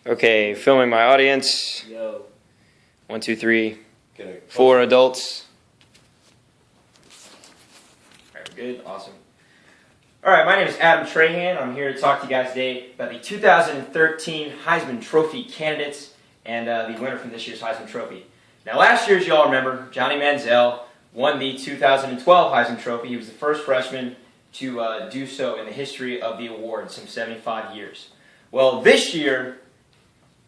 Okay, filming my audience. Yo. 1, 2, 3, 4 adults. Alright, good, awesome. Alright, my name is Adam Trahan. I'm here to talk to you guys today about the 2013 Heisman Trophy candidates and the winner from this year's Heisman Trophy. Now, last year, as you all remember, Johnny Manziel won the 2012 Heisman Trophy. He was the first freshman to do so in the history of the award, some 75 years. Well, this year,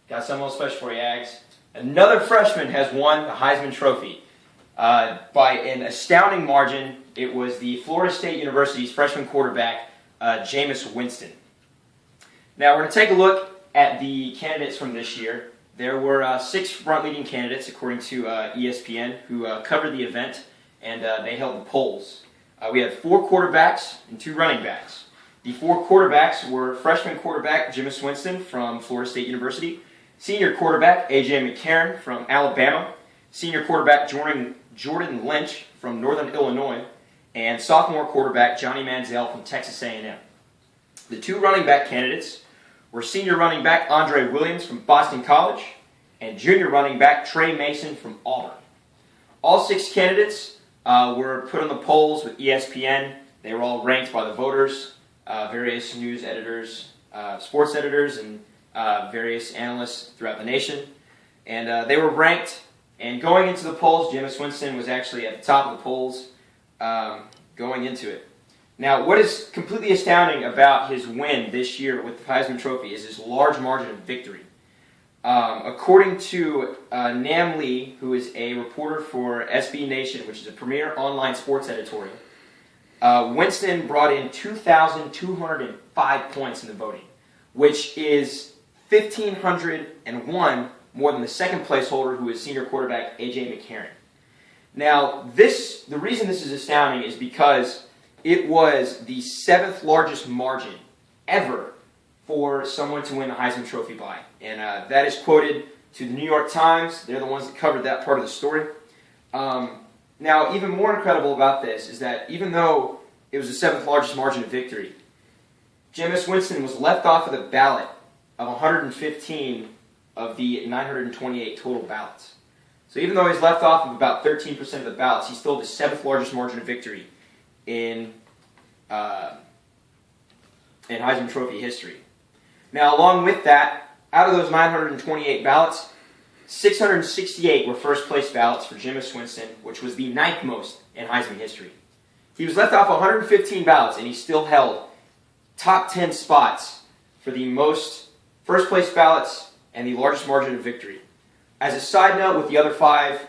got something a little special for you, Ags. Another freshman has won the Heisman Trophy. By an astounding margin, it was the Florida State University's freshman quarterback, Jameis Winston. Now, we're going to take a look at the candidates from this year. There were 6 front-leading candidates, according to ESPN, who covered the event, and they held the polls. We had 4 quarterbacks and 2 running backs. The 4 quarterbacks were freshman quarterback Jameis Winston from Florida State University, senior quarterback A.J. McCarron from Alabama, senior quarterback Jordan Lynch from Northern Illinois, and sophomore quarterback Johnny Manziel from Texas A&M. The 2 running back candidates were senior running back Andre Williams from Boston College and junior running back Trey Mason from Auburn. All 6 candidates were put on the polls with ESPN. They were all ranked by the voters, various news editors, sports editors, and various analysts throughout the nation. And they were ranked, and going into the polls, Jameis Winston was actually at the top of the polls going into it. Now, what is completely astounding about his win this year with the Heisman Trophy is his large margin of victory. According to Nam Lee, who is a reporter for SB Nation, which is a premier online sports editorial, Winston brought in 2,205 points in the voting, which is 1,501 more than the second place holder, who is senior quarterback A.J. McCarron. Now, the reason this is astounding is because it was the 7th largest margin ever for someone to win the Heisman Trophy by. And that is quoted to the New York Times. They're the ones that covered that part of the story. Now, even more incredible about this is that even though it was the 7th largest margin of victory, Jameis Winston was left off of the ballot of 115 of the 928 total ballots. So even though he's left off of about 13% of the ballots, he's still the 7th largest margin of victory in Heisman Trophy history. Now, along with that, out of those 928 ballots, 668 were first-place ballots for Jameis Winston, which was the 9th most in Heisman history. He was left off 115 ballots, and he still held top 10 spots for the most first-place ballots and the largest margin of victory. As a side note, with the other five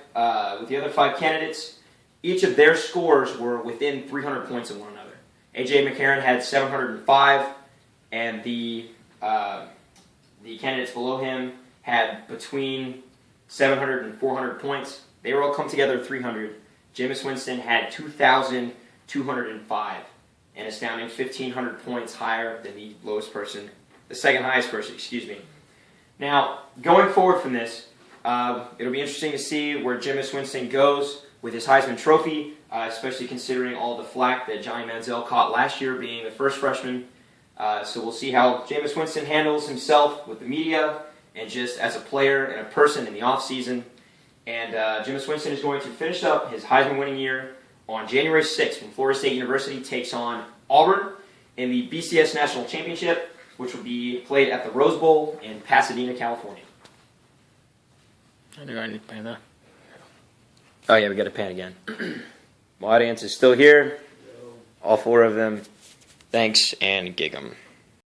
candidates, each of their scores were within 300 points of one another. A.J. McCarron had 705, and the candidates below him had between 700 and 400 points. They were all come together at 300. Jameis Winston had 2,205, an astounding 1,500 points higher than the second highest person, Now, going forward from this, it'll be interesting to see where Jameis Winston goes with his Heisman Trophy, especially considering all the flack that Johnny Manziel caught last year being the first freshman. So we'll see how Jameis Winston handles himself with the media and just as a player and a person in the offseason. And Jameis Winston is going to finish up his Heisman winning year on January 6th when Florida State University takes on Auburn in the BCS National Championship, which will be played at the Rose Bowl in Pasadena, California. Do I need to pan that? Oh yeah, we got to pan again. My audience is still here. All 4 of them. Thanks and gig 'em.